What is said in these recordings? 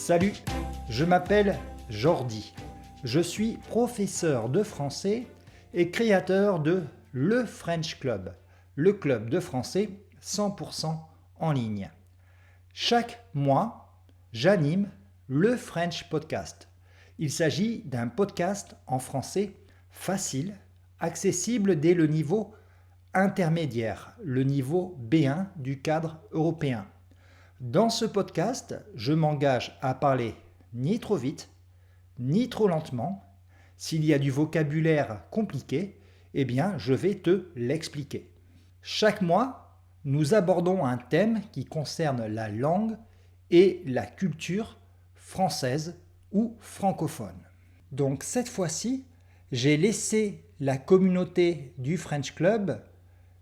Salut, je m'appelle Jordi. Je suis professeur de français et créateur de Le French Club, le club de français 100% en ligne. Chaque mois, j'anime le French Podcast. Il s'agit d'un podcast en français facile, accessible dès le niveau intermédiaire, le niveau B1 du cadre européen. Dans ce podcast, je m'engage à parler ni trop vite, ni trop lentement. S'il y a du vocabulaire compliqué, eh bien, je vais te l'expliquer. Chaque mois, nous abordons un thème qui concerne la langue et la culture française ou francophone. Donc cette fois-ci, j'ai laissé la communauté du French Club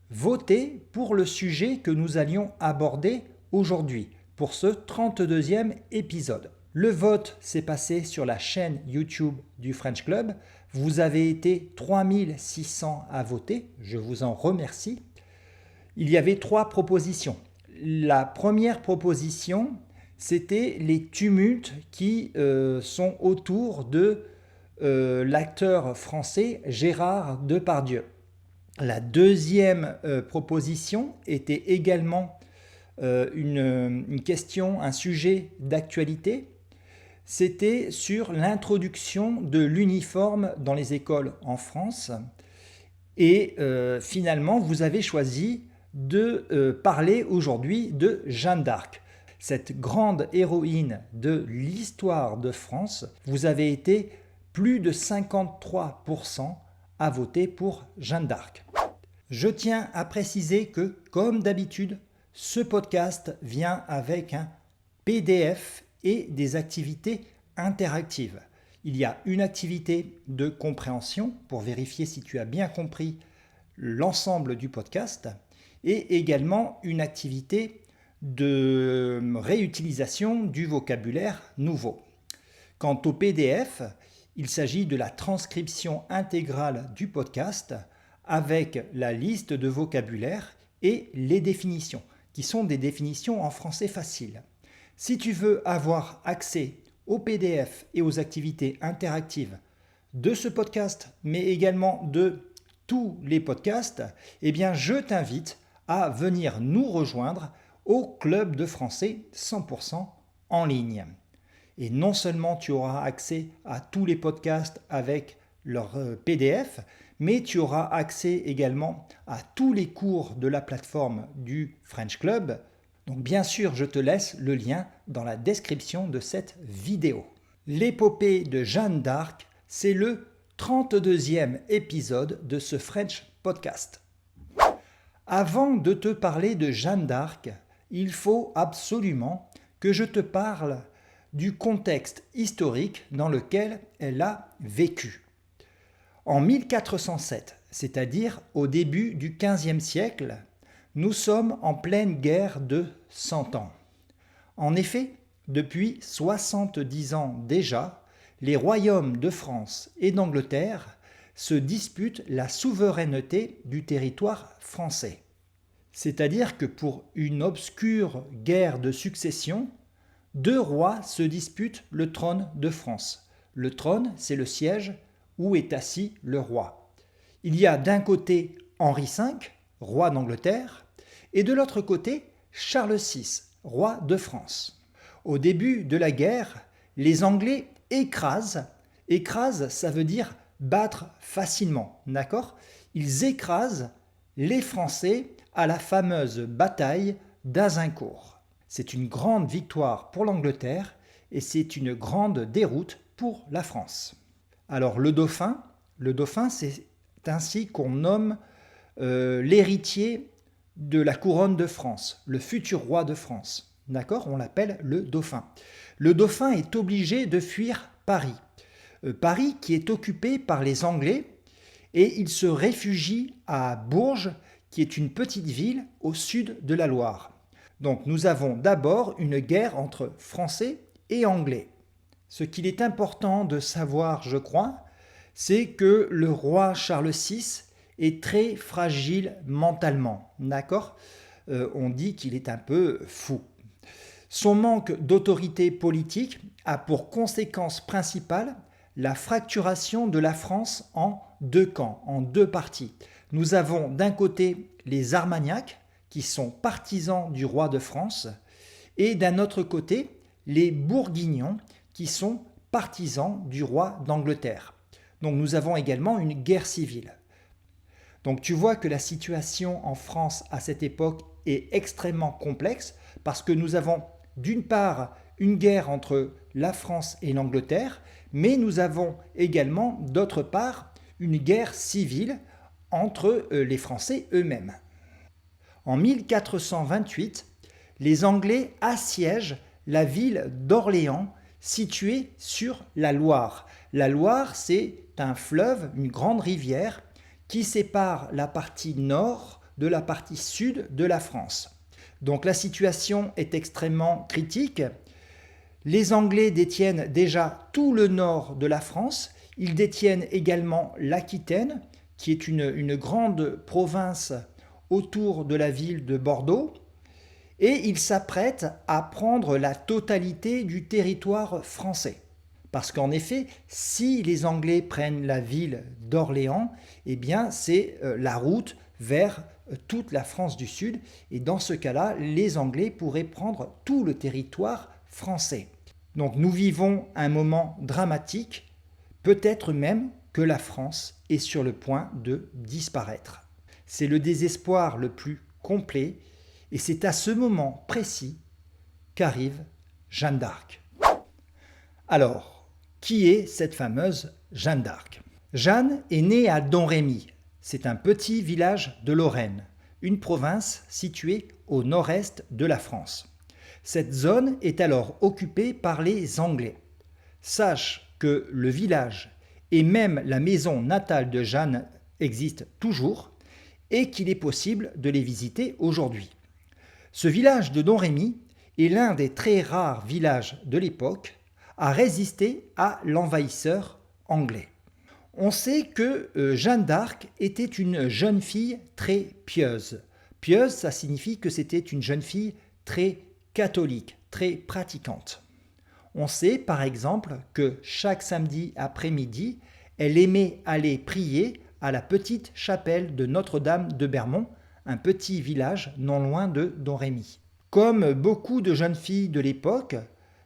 voter pour le sujet que nous allions aborder aujourd'hui pour ce 32e épisode. Le vote s'est passé sur la chaîne YouTube du French Club. Vous avez été 3600 à voter, je vous en remercie. Il y avait 3 propositions. La première proposition, c'était les tumultes qui sont autour de l'acteur français Gérard Depardieu. La deuxième proposition était également une question, un sujet d'actualité. C'était sur l'introduction de l'uniforme dans les écoles en France. Et finalement, vous avez choisi de parler aujourd'hui de Jeanne d'Arc. Cette grande héroïne de l'histoire de France, vous avez été plus de 53% à voter pour Jeanne d'Arc. Je tiens à préciser que, comme d'habitude, ce podcast vient avec un PDF et des activités interactives. Il y a une activité de compréhension pour vérifier si tu as bien compris l'ensemble du podcast et également une activité de réutilisation du vocabulaire nouveau. Quant au PDF, il s'agit de la transcription intégrale du podcast avec la liste de vocabulaire et les définitions, qui sont des définitions en français facile. Si tu veux avoir accès au PDF et aux activités interactives de ce podcast, mais également de tous les podcasts, eh bien je t'invite à venir nous rejoindre au Club de français 100% en ligne. Et non seulement tu auras accès à tous les podcasts avec leur PDF, mais tu auras accès également à tous les cours de la plateforme du French Club. Donc bien sûr, je te laisse le lien dans la description de cette vidéo. L'épopée de Jeanne d'Arc, c'est le 32e épisode de ce French Podcast. Avant de te parler de Jeanne d'Arc, il faut absolument que je te parle du contexte historique dans lequel elle a vécu. En 1407, c'est-à-dire au début du XVe siècle, nous sommes en pleine guerre de 100 ans. En effet, depuis 70 ans déjà, les royaumes de France et d'Angleterre se disputent la souveraineté du territoire français. C'est-à-dire que pour une obscure guerre de succession, 2 rois se disputent le trône de France. Le trône, c'est le siège où est assis le roi. Il y a d'un côté Henri V, roi d'Angleterre, et de l'autre côté Charles VI, roi de France. Au début de la guerre, les Anglais écrasent, ça veut dire battre facilement, d'accord ? Ils écrasent les Français à la fameuse bataille d'Azincourt. C'est une grande victoire pour l'Angleterre et c'est une grande déroute pour la France. Alors le dauphin, c'est ainsi qu'on nomme l'héritier de la couronne de France, le futur roi de France. D'accord ? On l'appelle le dauphin. Le dauphin est obligé de fuir Paris. Paris qui est occupé par les Anglais et il se réfugie à Bourges, qui est une petite ville au sud de la Loire. Donc nous avons d'abord une guerre entre Français et Anglais. Ce qu'il est important de savoir, je crois, c'est que le roi Charles VI est très fragile mentalement, d'accord ? On dit qu'il est un peu fou. Son manque d'autorité politique a pour conséquence principale la fracturation de la France en deux camps, en deux parties. Nous avons d'un côté les Armagnacs, qui sont partisans du roi de France, et d'un autre côté les Bourguignons, qui sont partisans du roi d'Angleterre. Donc nous avons également une guerre civile. Donc tu vois que la situation en France à cette époque est extrêmement complexe parce que nous avons d'une part une guerre entre la France et l'Angleterre, mais nous avons également d'autre part une guerre civile entre les Français eux-mêmes. En 1428, les Anglais assiègent la ville d'Orléans située sur la Loire. La Loire, c'est un fleuve, une grande rivière qui sépare la partie nord de la partie sud de la France. Donc la situation est extrêmement critique. Les Anglais détiennent déjà tout le nord de la France. Ils détiennent également l'Aquitaine, qui est une grande province autour de la ville de Bordeaux. Et ils s'apprêtent à prendre la totalité du territoire français. Parce qu'en effet, si les Anglais prennent la ville d'Orléans, eh bien c'est la route vers toute la France du Sud. Et dans ce cas-là, les Anglais pourraient prendre tout le territoire français. Donc nous vivons un moment dramatique, peut-être même que la France est sur le point de disparaître. C'est le désespoir le plus complet et c'est à ce moment précis qu'arrive Jeanne d'Arc. Alors, qui est cette fameuse Jeanne d'Arc ? Jeanne est née à Domrémy. C'est un petit village de Lorraine, une province située au nord-est de la France. Cette zone est alors occupée par les Anglais. Sache que le village et même la maison natale de Jeanne existent toujours et qu'il est possible de les visiter aujourd'hui. Ce village de Domrémy est l'un des très rares villages de l'époque à résister à l'envahisseur anglais. On sait que Jeanne d'Arc était une jeune fille très pieuse. Pieuse, ça signifie que c'était une jeune fille très catholique, très pratiquante. On sait par exemple que chaque samedi après-midi, elle aimait aller prier à la petite chapelle de Notre-Dame de Bermond, un petit village non loin de Domrémy. Comme beaucoup de jeunes filles de l'époque,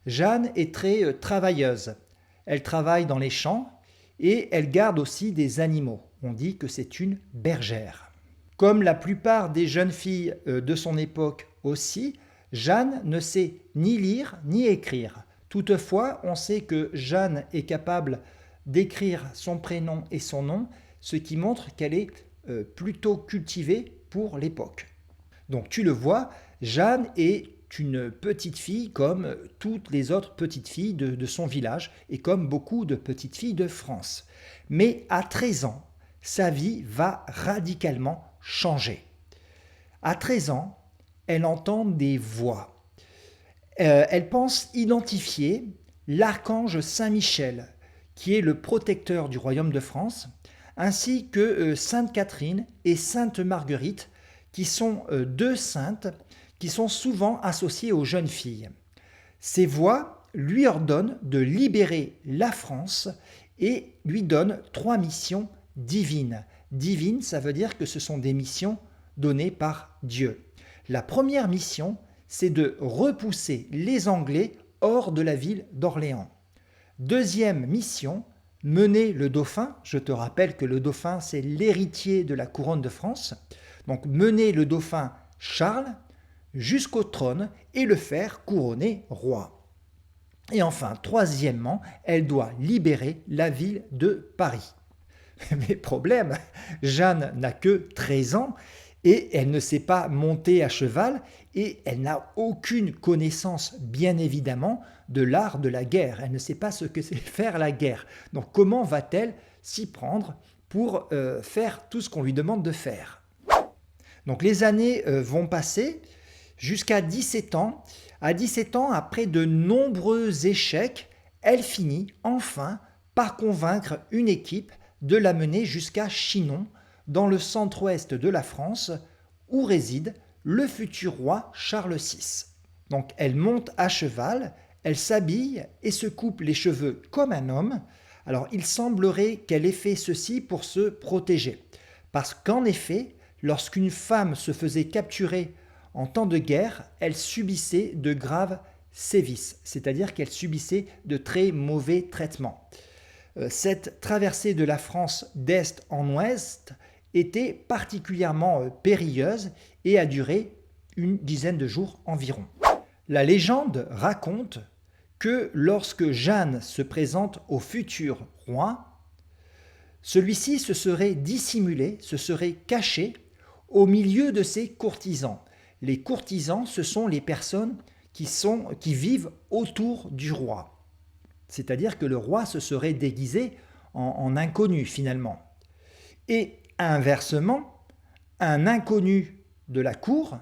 Jeanne est très travailleuse. Elle travaille dans les champs et elle garde aussi des animaux. On dit que c'est une bergère. Comme la plupart des jeunes filles de son époque aussi, Jeanne ne sait ni lire ni écrire. Toutefois, on sait que Jeanne est capable d'écrire son prénom et son nom, ce qui montre qu'elle est plutôt cultivée pour l'époque. Donc tu le vois, Jeanne est une petite fille comme toutes les autres petites filles de son village et comme beaucoup de petites filles de France. Mais à 13 ans, sa vie va radicalement changer. À 13 ans, elle entend des voix. Elle pense identifier l'archange Saint-Michel, qui est le protecteur du royaume de France, ainsi que Sainte Catherine et Sainte Marguerite, qui sont deux saintes qui sont souvent associées aux jeunes filles. Ces voix lui ordonnent de libérer la France et lui donnent 3 missions divines. Divines, ça veut dire que ce sont des missions données par Dieu. La première mission, c'est de repousser les Anglais hors de la ville d'Orléans. Deuxième mission, mener le dauphin. Je te rappelle que le dauphin, c'est l'héritier de la couronne de France. Donc mener le dauphin Charles jusqu'au trône et le faire couronner roi. Et enfin, troisièmement, elle doit libérer la ville de Paris. Mais problème, Jeanne n'a que 13 ans et elle ne sait pas monter à cheval et elle n'a aucune connaissance, bien évidemment, de l'art de la guerre. Elle ne sait pas ce que c'est faire la guerre. Donc comment va-t-elle s'y prendre pour faire tout ce qu'on lui demande de faire ? Donc les années vont passer jusqu'à 17 ans. À 17 ans, après de nombreux échecs, elle finit enfin par convaincre une équipe de la mener jusqu'à Chinon, dans le centre-ouest de la France, où réside le futur roi Charles VI. Donc elle monte à cheval, elle s'habille et se coupe les cheveux comme un homme. Alors il semblerait qu'elle ait fait ceci pour se protéger. Parce qu'en effet, lorsqu'une femme se faisait capturer en temps de guerre, elle subissait de graves sévices, c'est-à-dire qu'elle subissait de très mauvais traitements. Cette traversée de la France d'est en ouest était particulièrement périlleuse et a duré une dizaine de jours environ. La légende raconte que lorsque Jeanne se présente au futur roi, celui-ci se serait dissimulé, se serait caché au milieu de ses courtisans. Les courtisans, ce sont les personnes qui vivent autour du roi. C'est-à-dire que le roi se serait déguisé en inconnu finalement. Et inversement, un inconnu de la cour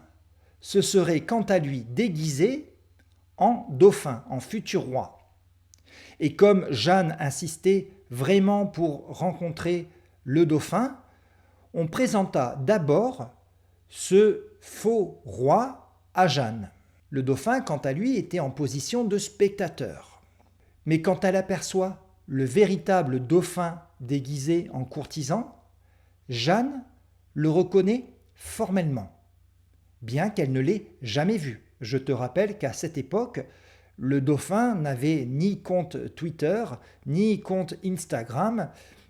se serait quant à lui déguisé en dauphin, en futur roi. Et comme Jeanne insistait vraiment pour rencontrer le dauphin, on présenta d'abord ce faux roi à Jeanne. Le dauphin, quant à lui, était en position de spectateur. Mais quand elle aperçoit le véritable dauphin déguisé en courtisan, Jeanne le reconnaît formellement, bien qu'elle ne l'ait jamais vu. Je te rappelle qu'à cette époque, le dauphin n'avait ni compte Twitter, ni compte Instagram,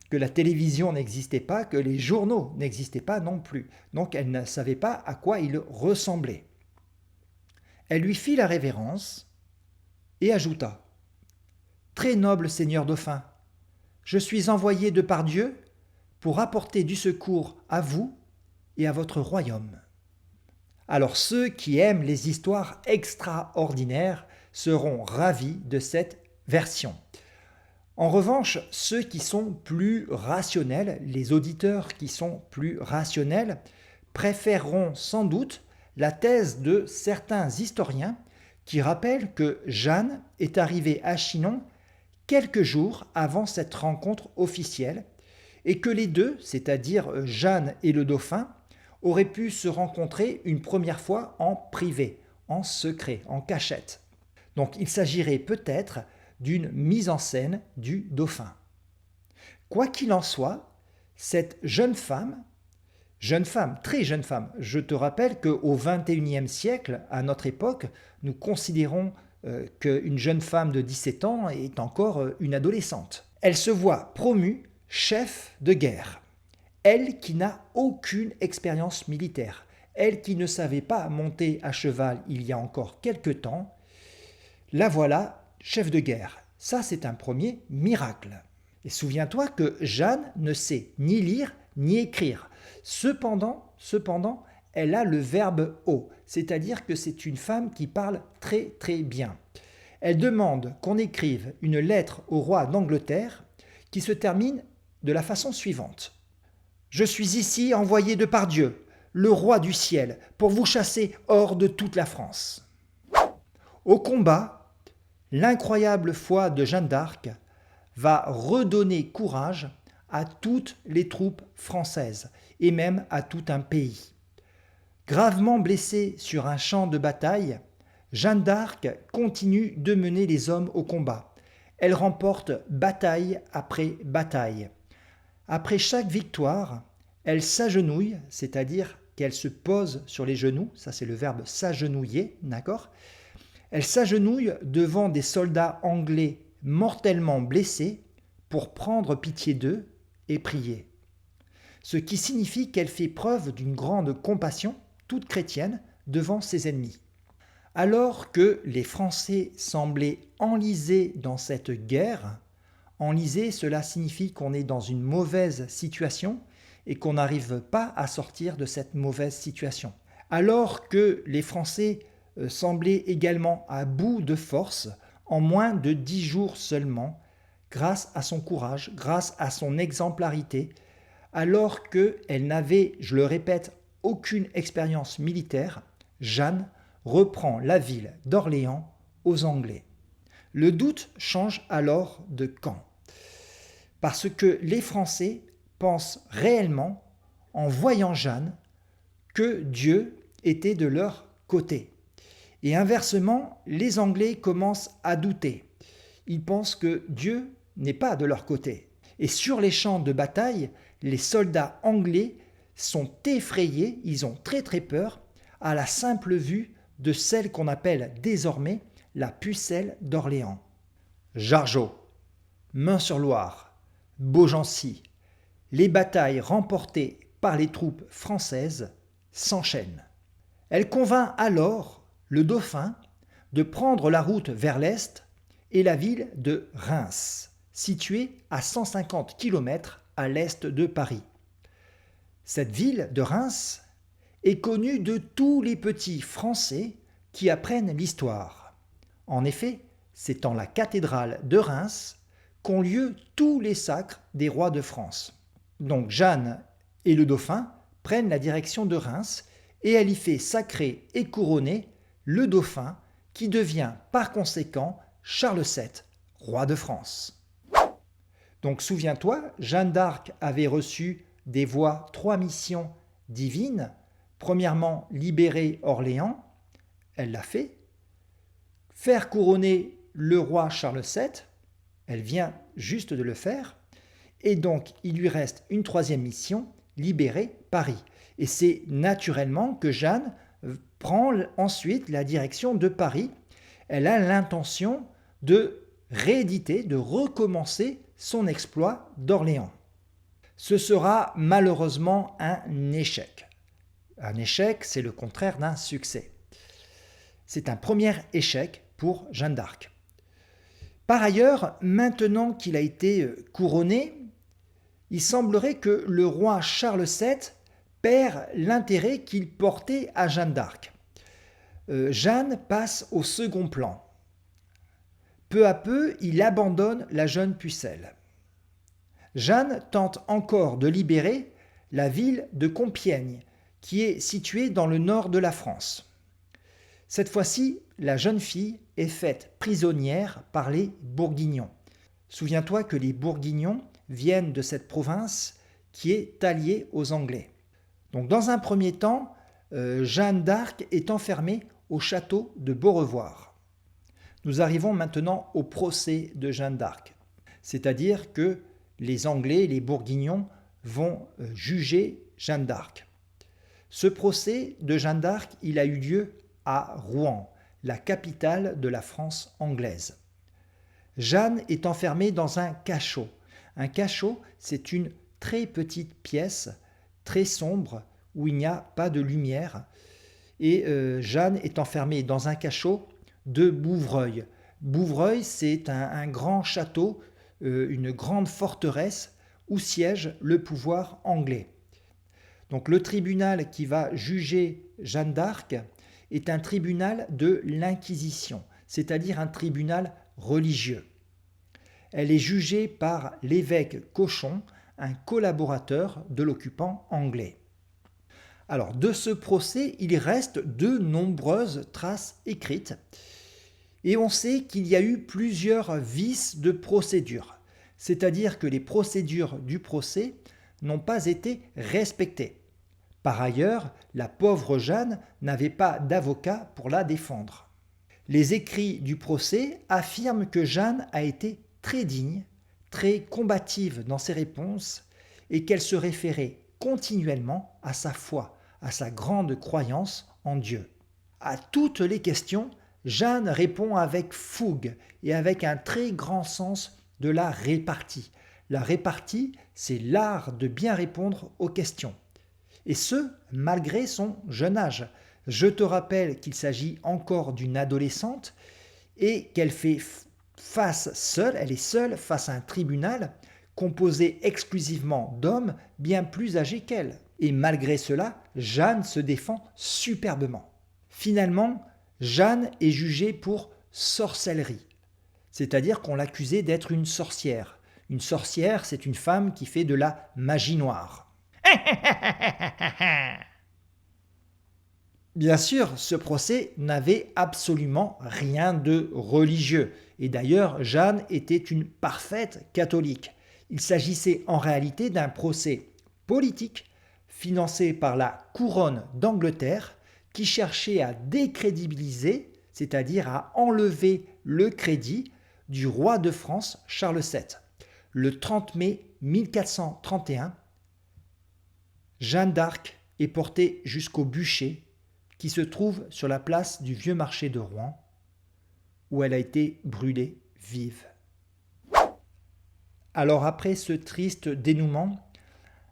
que la télévision n'existait pas, que les journaux n'existaient pas non plus. Donc elle ne savait pas à quoi il ressemblait. Elle lui fit la révérence et ajouta : « Très noble seigneur dauphin, je suis envoyé de par Dieu pour apporter du secours à vous et à votre royaume. » Alors ceux qui aiment les histoires extraordinaires seront ravis de cette version. En revanche, ceux qui sont plus rationnels, les auditeurs qui sont plus rationnels, préféreront sans doute la thèse de certains historiens qui rappellent que Jeanne est arrivée à Chinon quelques jours avant cette rencontre officielle et que les deux, c'est-à-dire Jeanne et le dauphin, auraient pu se rencontrer une première fois en privé, en secret, en cachette. Donc il s'agirait peut-être d'une mise en scène du dauphin. Quoi qu'il en soit, cette jeune femme, très jeune femme, je te rappelle qu'au XXIe siècle, à notre époque, nous considérons qu'une jeune femme de 17 ans est encore une adolescente. Elle se voit promue chef de guerre. Elle qui n'a aucune expérience militaire, elle qui ne savait pas monter à cheval il y a encore quelque temps, la voilà chef de guerre. Ça, c'est un premier miracle. Et souviens-toi que Jeanne ne sait ni lire ni écrire. Cependant, elle a le verbe haut, c'est-à-dire que c'est une femme qui parle très très bien. Elle demande qu'on écrive une lettre au roi d'Angleterre qui se termine de la façon suivante. « Je suis ici envoyé de par Dieu, le roi du ciel, pour vous chasser hors de toute la France. » Au combat, l'incroyable foi de Jeanne d'Arc va redonner courage à toutes les troupes françaises et même à tout un pays. Gravement blessée sur un champ de bataille, Jeanne d'Arc continue de mener les hommes au combat. Elle remporte bataille après bataille. Après chaque victoire, elle s'agenouille, c'est-à-dire qu'elle se pose sur les genoux, ça c'est le verbe s'agenouiller, d'accord ? Elle s'agenouille devant des soldats anglais mortellement blessés pour prendre pitié d'eux et prier. Ce qui signifie qu'elle fait preuve d'une grande compassion, toute chrétienne, devant ses ennemis. Alors que les Français semblaient enlisés dans cette guerre, enlisé, cela signifie qu'on est dans une mauvaise situation et qu'on n'arrive pas à sortir de cette mauvaise situation. Alors que les Français semblaient également à bout de force, en moins de 10 jours seulement, grâce à son courage, grâce à son exemplarité, alors qu'elle n'avait, je le répète, aucune expérience militaire, Jeanne reprend la ville d'Orléans aux Anglais. Le doute change alors de camp. Parce que les Français pensent réellement, en voyant Jeanne, que Dieu était de leur côté. Et inversement, les Anglais commencent à douter. Ils pensent que Dieu n'est pas de leur côté. Et sur les champs de bataille, les soldats anglais sont effrayés, ils ont très très peur à la simple vue de celle qu'on appelle désormais la pucelle d'Orléans. Jargeau, Meun-sur-Loire, Beaugency, les batailles remportées par les troupes françaises s'enchaînent. Elle convainc alors le dauphin de prendre la route vers l'est et la ville de Reims, située à 150 km à l'est de Paris. Cette ville de Reims est connue de tous les petits Français qui apprennent l'histoire. En effet, c'est en la cathédrale de Reims qu'ont lieu tous les sacres des rois de France. Donc Jeanne et le dauphin prennent la direction de Reims et elle y fait sacrer et couronner le dauphin qui devient par conséquent Charles VII, roi de France. Donc souviens-toi, Jeanne d'Arc avait reçu trois missions divines. Premièrement, libérer Orléans, elle l'a fait. Faire couronner le roi Charles VII, elle vient juste de le faire. Et donc, il lui reste une troisième mission, libérer Paris. Et c'est naturellement que Jeanne prend ensuite la direction de Paris. Elle a l'intention de rééditer, de recommencer son exploit d'Orléans. Ce sera malheureusement un échec. Un échec, c'est le contraire d'un succès. C'est un premier échec pour Jeanne d'Arc. Par ailleurs, maintenant qu'il a été couronné, il semblerait que le roi Charles VII perd l'intérêt qu'il portait à Jeanne d'Arc. Jeanne passe au second plan. Peu à peu, il abandonne la jeune pucelle. Jeanne tente encore de libérer la ville de Compiègne, qui est située dans le nord de la France. Cette fois-ci, la jeune fille est faite prisonnière par les Bourguignons. Souviens-toi que les Bourguignons viennent de cette province qui est alliée aux Anglais. Donc dans un premier temps, Jeanne d'Arc est enfermée au château de Beaurevoir. Nous arrivons maintenant au procès de Jeanne d'Arc, c'est-à-dire que les Anglais, les Bourguignons, vont juger Jeanne d'Arc. Ce procès de Jeanne d'Arc, il a eu lieu à Rouen, la capitale de la France anglaise. Jeanne est enfermée dans un cachot. Un cachot, c'est une très petite pièce, très sombre, où il n'y a pas de lumière. Et Jeanne est enfermée dans un cachot de Bouvreuil. Bouvreuil, c'est un grand château, une grande forteresse où siège le pouvoir anglais. Donc le tribunal qui va juger Jeanne d'Arc est un tribunal de l'Inquisition, c'est-à-dire un tribunal religieux. Elle est jugée par l'évêque Cochon, un collaborateur de l'occupant anglais. Alors de ce procès, il reste de nombreuses traces écrites et on sait qu'il y a eu plusieurs vices de procédure, c'est-à-dire que les procédures du procès n'ont pas été respectées. Par ailleurs, la pauvre Jeanne n'avait pas d'avocat pour la défendre. Les écrits du procès affirment que Jeanne a été très digne, très combative dans ses réponses et qu'elle se référait continuellement à sa foi, à sa grande croyance en Dieu. À toutes les questions, Jeanne répond avec fougue et avec un très grand sens de la répartie. La répartie, c'est l'art de bien répondre aux questions. Et ce, malgré son jeune âge. Je te rappelle qu'il s'agit encore d'une adolescente et qu'elle fait face seule, elle est seule face à un tribunal composé exclusivement d'hommes bien plus âgés qu'elle. Et malgré cela, Jeanne se défend superbement. Finalement, Jeanne est jugée pour sorcellerie, c'est-à-dire qu'on l'accusait d'être une sorcière. Une sorcière, c'est une femme qui fait de la magie noire. Bien sûr, ce procès n'avait absolument rien de religieux. Et d'ailleurs, Jeanne était une parfaite catholique. Il s'agissait en réalité d'un procès politique financé par la couronne d'Angleterre qui cherchait à décrédibiliser, c'est-à-dire à enlever le crédit du roi de France Charles VII. Le 30 mai 1431, Jeanne d'Arc est portée jusqu'au bûcher qui se trouve sur la place du Vieux Marché de Rouen, où elle a été brûlée vive. Alors après ce triste dénouement,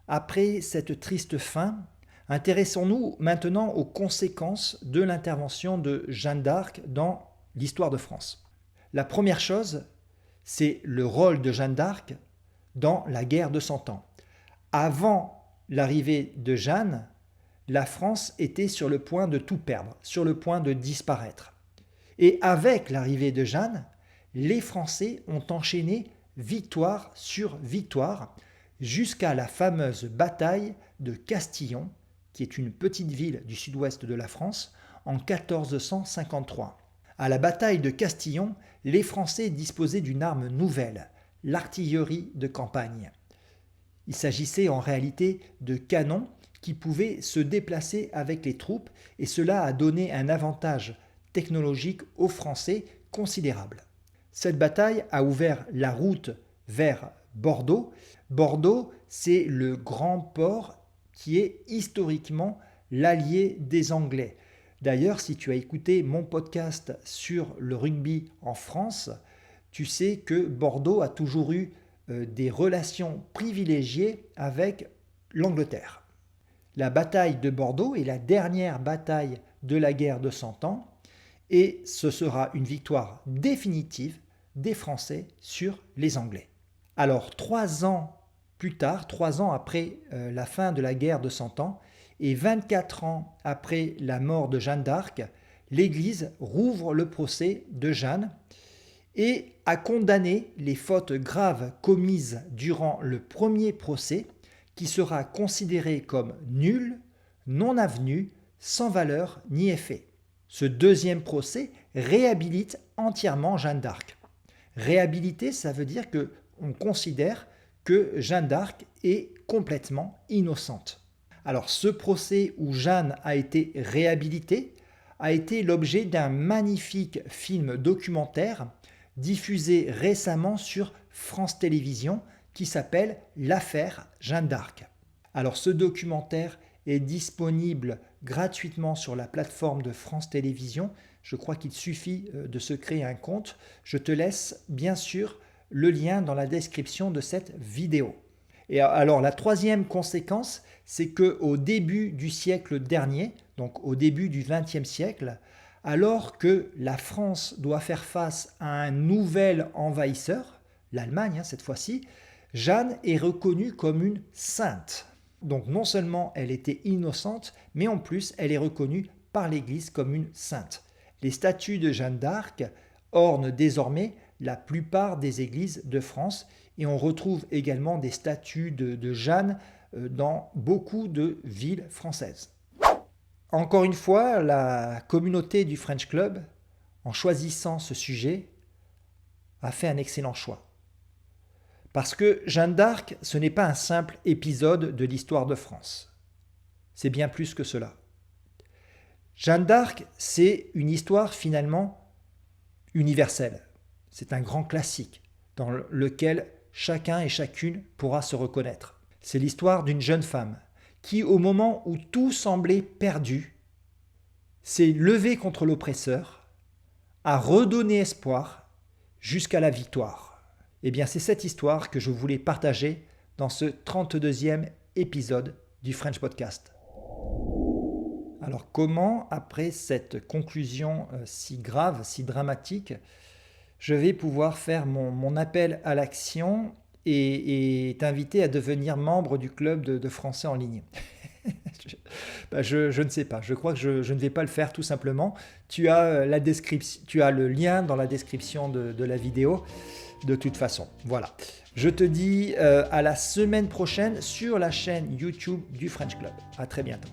après cette triste fin, intéressons-nous maintenant aux conséquences de l'intervention de Jeanne d'Arc dans l'histoire de France. La première chose, c'est le rôle de Jeanne d'Arc dans la guerre de Cent Ans. Avant l'arrivée de Jeanne, la France était sur le point de tout perdre, sur le point de disparaître. Et avec l'arrivée de Jeanne, les Français ont enchaîné victoire sur victoire jusqu'à la fameuse bataille de Castillon, qui est une petite ville du sud-ouest de la France, en 1453. À la bataille de Castillon, les Français disposaient d'une arme nouvelle, l'artillerie de campagne. Il s'agissait en réalité de canons qui pouvaient se déplacer avec les troupes et cela a donné un avantage technologique aux Français considérable. Cette bataille a ouvert la route vers Bordeaux. Bordeaux, c'est le grand port qui est historiquement l'allié des Anglais. D'ailleurs, si tu as écouté mon podcast sur le rugby en France, tu sais que Bordeaux a toujours eu des relations privilégiées avec l'Angleterre. La bataille de Bordeaux est la dernière bataille de la guerre de Cent Ans et ce sera une victoire définitive des Français sur les Anglais. Alors 3 ans plus tard, 3 ans après la fin de la guerre de Cent Ans et 24 ans après la mort de Jeanne d'Arc, l'Église rouvre le procès de Jeanne et a condamné les fautes graves commises durant le premier procès qui sera considéré comme nul, non avenu, sans valeur ni effet. Ce deuxième procès réhabilite entièrement Jeanne d'Arc. Réhabiliter, ça veut dire qu'on considère que Jeanne d'Arc est complètement innocente. Alors ce procès où Jeanne a été réhabilitée a été l'objet d'un magnifique film documentaire diffusé récemment sur France Télévisions qui s'appelle L'affaire Jeanne d'Arc. Alors ce documentaire est disponible gratuitement sur la plateforme de France Télévisions. Je crois qu'il suffit de se créer un compte. Je te laisse bien sûr le lien dans la description de cette vidéo. Et alors la troisième conséquence, c'est qu'au début du siècle dernier, donc au début du XXe siècle, alors que la France doit faire face à un nouvel envahisseur, l'Allemagne cette fois-ci, Jeanne est reconnue comme une sainte. Donc non seulement elle était innocente, mais en plus elle est reconnue par l'Église comme une sainte. Les statues de Jeanne d'Arc ornent désormais la plupart des églises de France et on retrouve également des statues de Jeanne dans beaucoup de villes françaises. Encore une fois, la communauté du French Club, en choisissant ce sujet, a fait un excellent choix. Parce que Jeanne d'Arc, ce n'est pas un simple épisode de l'histoire de France. C'est bien plus que cela. Jeanne d'Arc, c'est une histoire finalement universelle. C'est un grand classique dans lequel chacun et chacune pourra se reconnaître. C'est l'histoire d'une jeune femme qui, au moment où tout semblait perdu, s'est levée contre l'oppresseur, a redonné espoir jusqu'à la victoire. Eh bien, c'est cette histoire que je voulais partager dans ce 32e épisode du French Podcast. Alors, comment, après cette conclusion si grave, si dramatique, je vais pouvoir faire mon appel à l'action et t'inviter à devenir membre du club de français en ligne? Je ne sais pas. Je crois que je ne vais pas le faire tout simplement. Tu as le lien dans la description de la vidéo. De toute façon, voilà. Je te dis à la semaine prochaine sur la chaîne YouTube du French Club. À très bientôt.